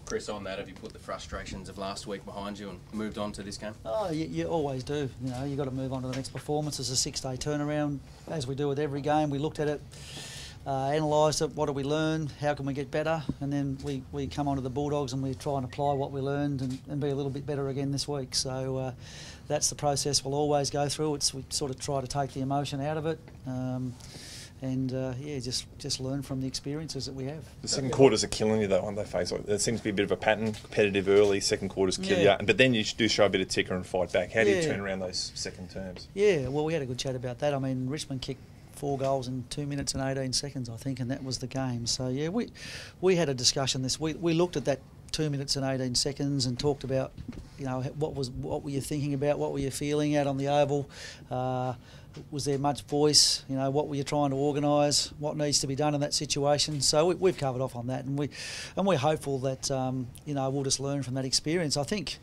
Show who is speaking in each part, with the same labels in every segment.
Speaker 1: Well, Chris, on that, have you put the frustrations of last week behind you and moved on to this game?
Speaker 2: Oh, you always do. You know, you've got to move on to the next performance. It's a 6-day turnaround, as we do with every game. We looked at it, analysed it, what do we learn, how can we get better, and then we come on to the Bulldogs and we try and apply what we learned and be a little bit better again this week. So that's the process we'll always go through. We sort of try to take the emotion out of it. Just learn from the experiences that we have.
Speaker 3: The second quarters are killing you though, aren't they, Faze? There seems to be a bit of a pattern, competitive early, second quarters kill you, but then you do show a bit of ticker and fight back. How do you turn around those second terms? Yeah,
Speaker 2: well, we had a good chat about that. I mean, Richmond kicked 4 goals in 2 minutes and 18 seconds, I think, and that was the game. So, yeah, we had a discussion this week. We looked at that 2 minutes and 18 seconds and talked about, you know, what were you thinking about, what were you feeling out on the oval, was there much voice, you know, what were you trying to organise, what needs to be done in that situation. So we've covered off on that, and we're hopeful that you know, we'll just learn from that experience. I think,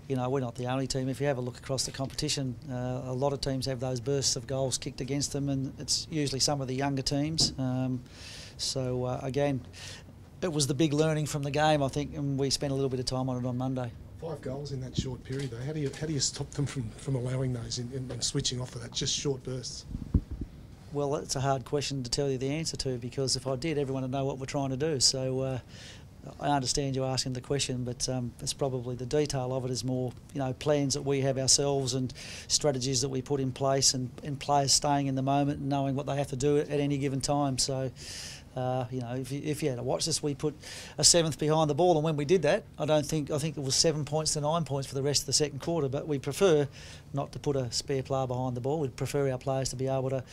Speaker 2: you know, we're not the only team. If you have a look across the competition, a lot of teams have those bursts of goals kicked against them, and it's usually some of the younger teams. Again, it was the big learning from the game, I think, and we spent a little bit of time on it on Monday.
Speaker 4: 5 goals in that short period, though. How do you stop them from allowing those and switching off of that, just short bursts?
Speaker 2: Well, that's a hard question to tell you the answer to, because if I did, everyone would know what we're trying to do. So I understand you asking the question, but it's probably the detail of it is more, you know, plans that we have ourselves and strategies that we put in place, and players staying in the moment and knowing what they have to do at any given time. So. You know, if you had to watch this, we put a 7th behind the ball, and when we did that, I think it was 7 points to 9 points for the rest of the second quarter. But we prefer not to put a spare player behind the ball. We'd prefer our players to be able to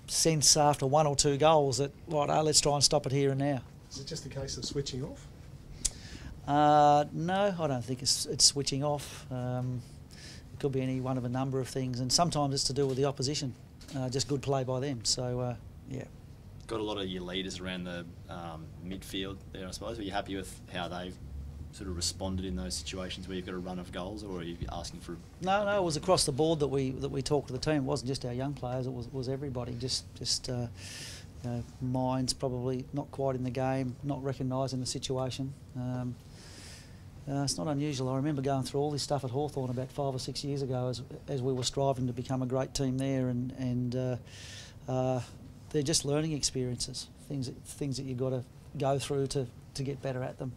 Speaker 2: sense after 1 or 2 goals that, right, let's try and stop it here and now.
Speaker 4: Is it just a case of switching off?
Speaker 2: No, I don't think it's switching off. It could be any one of a number of things, and sometimes it's to do with the opposition. Just good play by them. So yeah.
Speaker 5: Got a lot of your leaders around the midfield there, I suppose. Were you happy with how they've sort of responded in those situations where you've got a run of goals, or are you asking for?
Speaker 2: No, it was across the board that we talked to the team. It wasn't just our young players; it was everybody. Just you know, minds probably not quite in the game, not recognising the situation. It's not unusual. I remember going through all this stuff at Hawthorn about 5 or 6 years ago, as we were striving to become a great team there, and they're just learning experiences, things that you've got to go through to get better at them.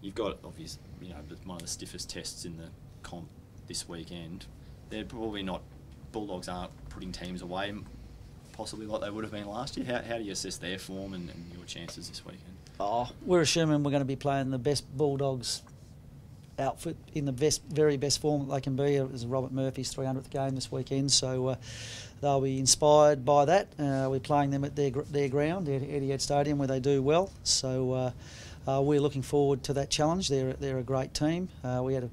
Speaker 5: You've got, obviously, you know, one of the stiffest tests in the comp this weekend. They're probably not, Bulldogs aren't putting teams away possibly like they would have been last year. How do you assess their form and your chances this weekend?
Speaker 2: Oh, we're assuming we're going to be playing the best Bulldogs outfit in the very best form that they can be. It was Robert Murphy's 300th game this weekend, so they'll be inspired by that. We're playing them at their ground, Etihad Stadium, where they do well. So we're looking forward to that challenge. They're a great team. We had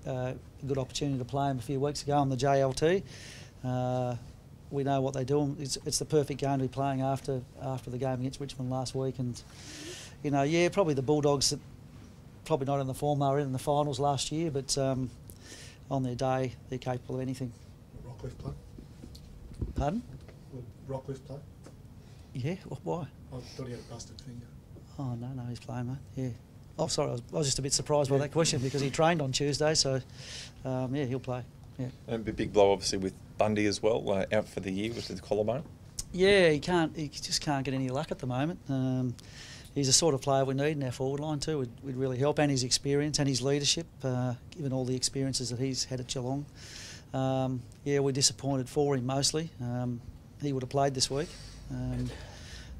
Speaker 2: a good opportunity to play them a few weeks ago on the JLT. We know what they do. It's the perfect game to be playing after the game against Richmond last week. And you know, yeah, probably the Bulldogs. Probably not in the form they were in the finals last year, but on their day, they're capable of anything.
Speaker 4: Rockcliffe play?
Speaker 2: Pardon?
Speaker 4: Would Rockcliffe play?
Speaker 2: Yeah, why?
Speaker 4: I thought he had a busted finger.
Speaker 2: Oh, no, he's playing, mate, yeah. Oh, sorry, I was just a bit surprised by that question because he trained on Tuesday, so, yeah, he'll play, yeah.
Speaker 3: And a big blow, obviously, with Bundy as well, out for the year with the collarbone.
Speaker 2: Yeah, he just can't get any luck at the moment. He's the sort of player we need in our forward line too. Would really help, and his experience and his leadership, given all the experiences that he's had at Geelong. Yeah, we're disappointed for him mostly. He would have played this week,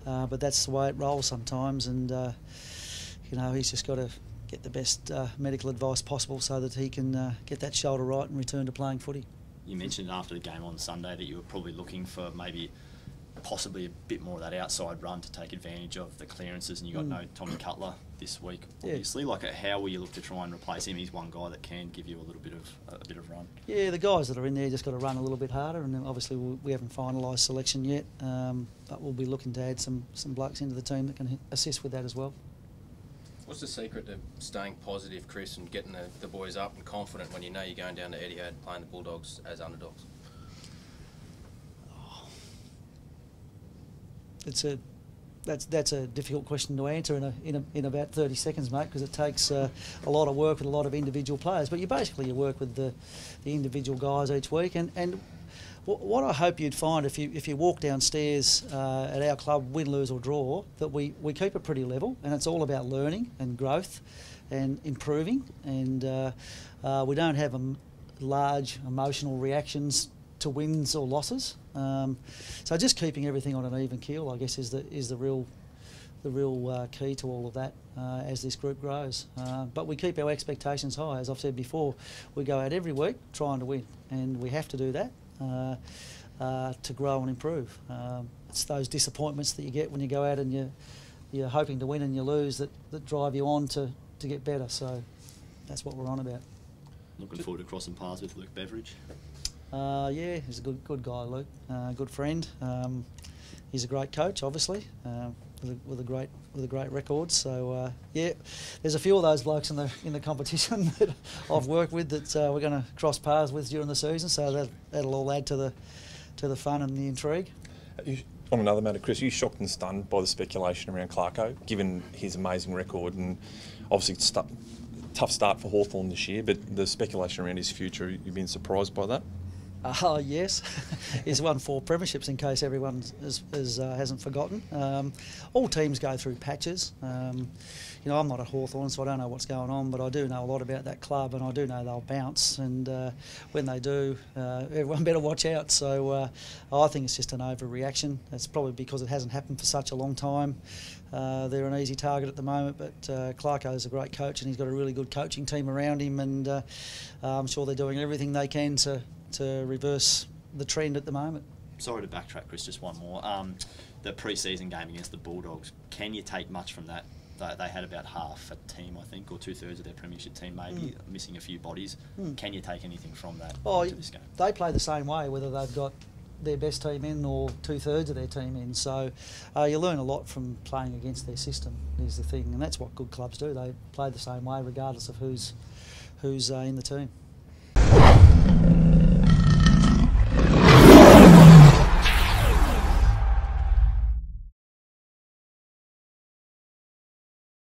Speaker 2: but that's the way it rolls sometimes. And you know, he's just got to get the best medical advice possible so that he can get that shoulder right and return to playing footy.
Speaker 5: You mentioned after the game on Sunday that you were probably looking for maybe possibly a bit more of that outside run to take advantage of the clearances, and you got no Tommy Cutler this week, obviously. Yeah. Like, how will you look to try and replace him? He's one guy that can give you a little bit of run. Yeah,
Speaker 2: the guys that are in there just got to run a little bit harder, and obviously we haven't finalised selection yet, but we'll be looking to add some blokes into the team that can assist with that as well.
Speaker 1: What's the secret to staying positive, Chris, and getting the boys up and confident when you know you're going down to Etihad playing the Bulldogs as underdogs?
Speaker 2: It's a that's a difficult question to answer in about 30 seconds, mate, because it takes a lot of work with a lot of individual players. But you work with the individual guys each week, and what I hope you'd find if you walk downstairs at our club, win, lose or draw, that we keep it pretty level, and it's all about learning and growth and improving, and we don't have large emotional reactions to wins or losses. So just keeping everything on an even keel, I guess, is the real key to all of that as this group grows. But we keep our expectations high. As I've said before, we go out every week trying to win, and we have to do that to grow and improve. It's those disappointments that you get when you go out and you're hoping to win and you lose that drive you on to get better. So that's what we're on about.
Speaker 5: Looking forward to crossing paths with Luke Beveridge.
Speaker 2: Yeah, he's a good guy, Luke. Good friend. He's a great coach, obviously, with a great record. So yeah, there's a few of those blokes in the competition that I've worked with that we're going to cross paths with during the season. So that'll all add to the fun and the intrigue.
Speaker 3: On another matter, Chris, are you shocked and stunned by the speculation around Clarko, given his amazing record and obviously tough start for Hawthorn this year, but the speculation around his future, you've been surprised by that?
Speaker 2: Yes, he's won 4 premierships, in case everyone hasn't forgotten. All teams go through patches. I'm not at Hawthorn, so I don't know what's going on, but I do know a lot about that club, and I do know they'll bounce, and when they do, everyone better watch out. So I think it's just an overreaction. It's probably because it hasn't happened for such a long time. They're an easy target at the moment, but Clarko's a great coach, and he's got a really good coaching team around him, and I'm sure they're doing everything they can to reverse the trend at the moment.
Speaker 5: Sorry to backtrack, Chris, just one more. The pre-season game against the Bulldogs, can you take much from that? They had about half a team, I think, or 2/3 of their premiership team, maybe missing a few bodies. Can you take anything from that into this game?
Speaker 2: They play the same way, whether they've got their best team in or 2/3 of their team in. So you learn a lot from playing against their system, is the thing, and that's what good clubs do. They play the same way regardless of who's in the team.